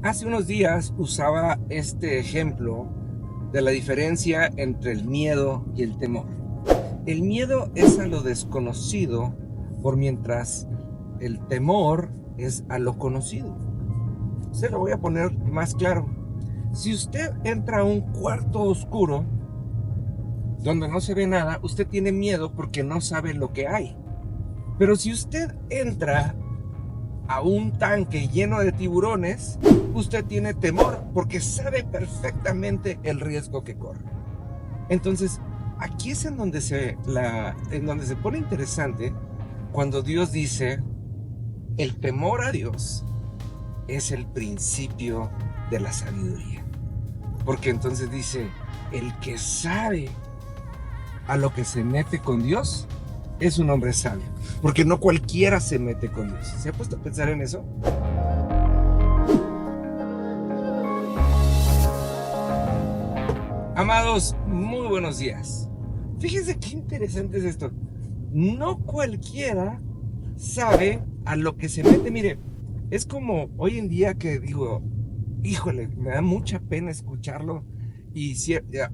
Hace unos días usaba este ejemplo de la diferencia entre el miedo y el temor. El miedo es a lo desconocido, por mientras el temor es a lo conocido. Se lo voy a poner más claro. Si usted entra a un cuarto oscuro donde no se ve nada, usted tiene miedo porque no sabe lo que hay. Pero si usted entra a un tanque lleno de tiburones, usted tiene temor porque sabe perfectamente el riesgo que corre. Entonces, aquí es en donde se pone interesante cuando Dios dice, el temor a Dios es el principio de la sabiduría. Porque entonces dice, el que sabe a lo que se mete con Dios es un hombre sabio. Porque no cualquiera se mete con Dios. ¿Se ha puesto a pensar en eso? Amados, muy buenos días. Fíjense qué interesante es esto. No cualquiera sabe a lo que se mete. Mire, es como hoy en día que digo, híjole, me da mucha pena escucharlo y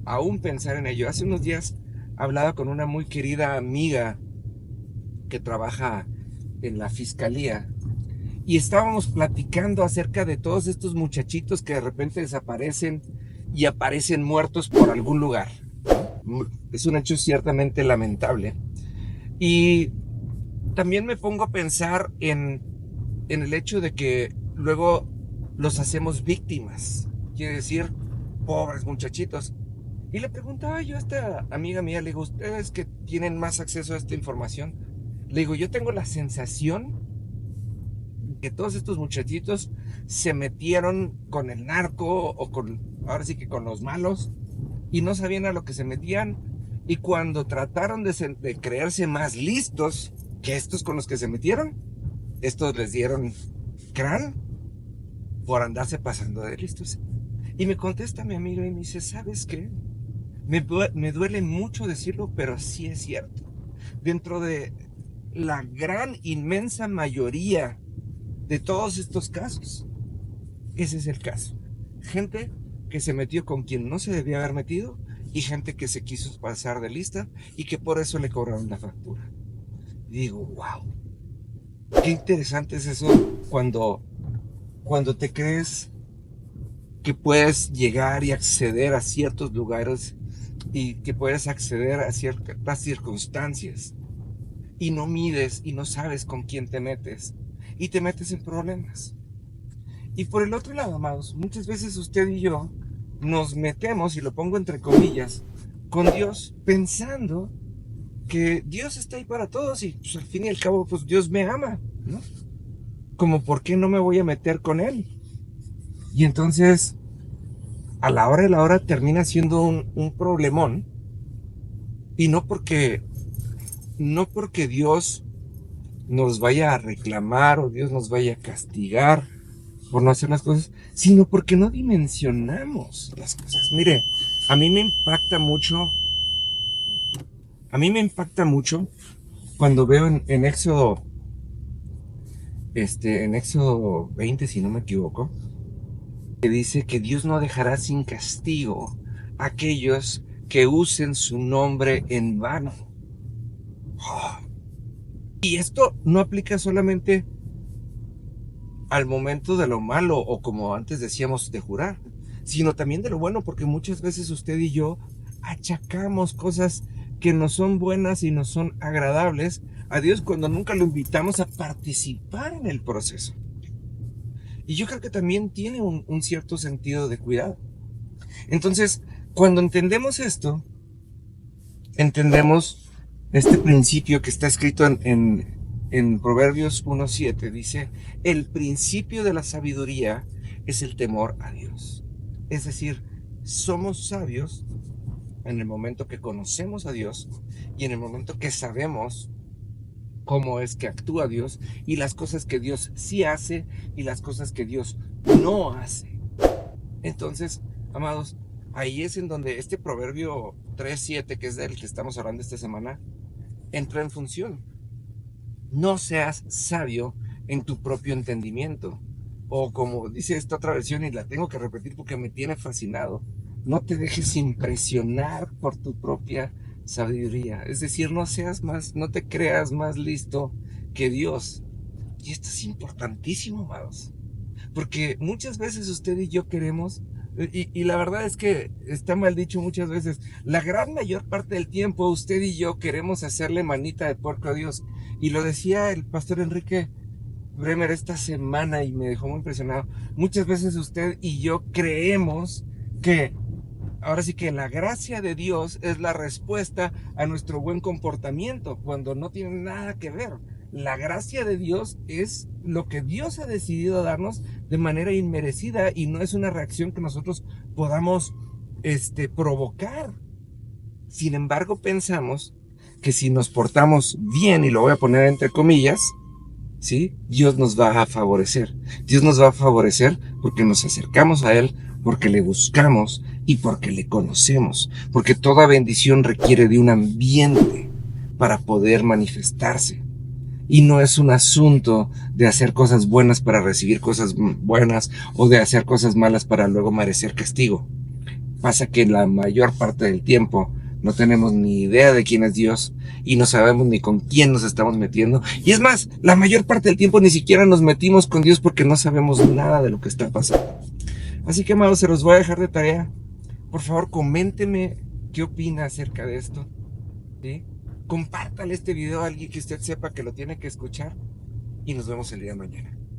aún pensar en ello. Hace unos días hablaba con una muy querida amiga que trabaja en la fiscalía y estábamos platicando acerca de todos estos muchachitos que de repente desaparecen y aparecen muertos por algún lugar. Es un hecho ciertamente lamentable. Y también me pongo a pensar en el hecho de que luego los hacemos víctimas. Quiere decir, pobres muchachitos. Y le preguntaba yo a esta amiga mía, le digo, ¿ustedes que tienen más acceso a esta información? Le digo, yo tengo la sensación que todos estos muchachitos se metieron con el narco o ahora sí que con los malos y no sabían a lo que se metían. Y cuando trataron de creerse más listos que estos con los que se metieron, estos les dieron crán por andarse pasando de listos. Y me contesta mi amigo y me dice, ¿sabes qué? Me duele mucho decirlo, pero sí es cierto. Dentro de la gran, inmensa mayoría de todos estos casos, ese es el caso. Gente que se metió con quien no se debía haber metido y gente que se quiso pasar de lista y que por eso le cobraron la factura. Y digo, wow, qué interesante es eso cuando te crees que puedes llegar y acceder a ciertos lugares y que puedes acceder a ciertas circunstancias y no mides y no sabes con quién te metes y te metes en problemas. Y por el otro lado, amados, muchas veces usted y yo nos metemos, y lo pongo entre comillas, con Dios pensando que Dios está ahí para todos y pues, al fin y al cabo pues Dios me ama, ¿no? Como por qué no me voy a meter con Él. Y entonces a la hora de la hora termina siendo un problemón y no porque Dios nos vaya a reclamar o Dios nos vaya a castigar por no hacer las cosas, sino porque no dimensionamos las cosas. Mire, a mí me impacta mucho, a mí me impacta mucho cuando veo en Éxodo, en Éxodo 20, si no me equivoco, que dice que Dios no dejará sin castigo a aquellos que usen su nombre en vano. Y esto no aplica solamente al momento de lo malo o como antes decíamos de jurar, sino también de lo bueno, porque muchas veces usted y yo achacamos cosas que no son buenas y no son agradables a Dios cuando nunca lo invitamos a participar en el proceso. Y yo creo que también tiene un cierto sentido de cuidado. Entonces, cuando entendemos esto, entendemos este principio que está escrito en Proverbios 1:7. Dice, el principio de la sabiduría es el temor a Dios. Es decir, somos sabios en el momento que conocemos a Dios y en el momento que sabemos cómo es que actúa Dios y las cosas que Dios sí hace y las cosas que Dios no hace. Entonces, amados, ahí es en donde este proverbio 3:7, que es del que estamos hablando esta semana, entra en función. No seas sabio en tu propio entendimiento. O como dice esta otra versión, y la tengo que repetir porque me tiene fascinado, no te dejes impresionar por tu propia sabiduría. Es decir, no seas más, no te creas más listo que Dios. Y esto es importantísimo, amados. Porque muchas veces usted y yo queremos, y la verdad es que está mal dicho muchas veces, la gran mayor parte del tiempo usted y yo queremos hacerle manita de puerco a Dios. Y lo decía el pastor Enrique Bremer esta semana y me dejó muy impresionado. Muchas veces usted y yo creemos que ahora sí que la gracia de Dios es la respuesta a nuestro buen comportamiento, cuando no tiene nada que ver. La gracia de Dios es lo que Dios ha decidido darnos de manera inmerecida y no es una reacción que nosotros podamos provocar. Sin embargo, pensamos que si nos portamos bien, y lo voy a poner entre comillas, ¿sí? Dios nos va a favorecer. Dios nos va a favorecer porque nos acercamos a Él, porque le buscamos y porque le conocemos. Porque toda bendición requiere de un ambiente para poder manifestarse. Y no es un asunto de hacer cosas buenas para recibir cosas buenas o de hacer cosas malas para luego merecer castigo. Pasa que la mayor parte del tiempo no tenemos ni idea de quién es Dios y no sabemos ni con quién nos estamos metiendo. Y es más, la mayor parte del tiempo ni siquiera nos metimos con Dios porque no sabemos nada de lo que está pasando. Así que, amados, se los voy a dejar de tarea. Por favor, coménteme qué opina acerca de esto, ¿sí? Compártale este video a alguien que usted sepa que lo tiene que escuchar y nos vemos el día de mañana.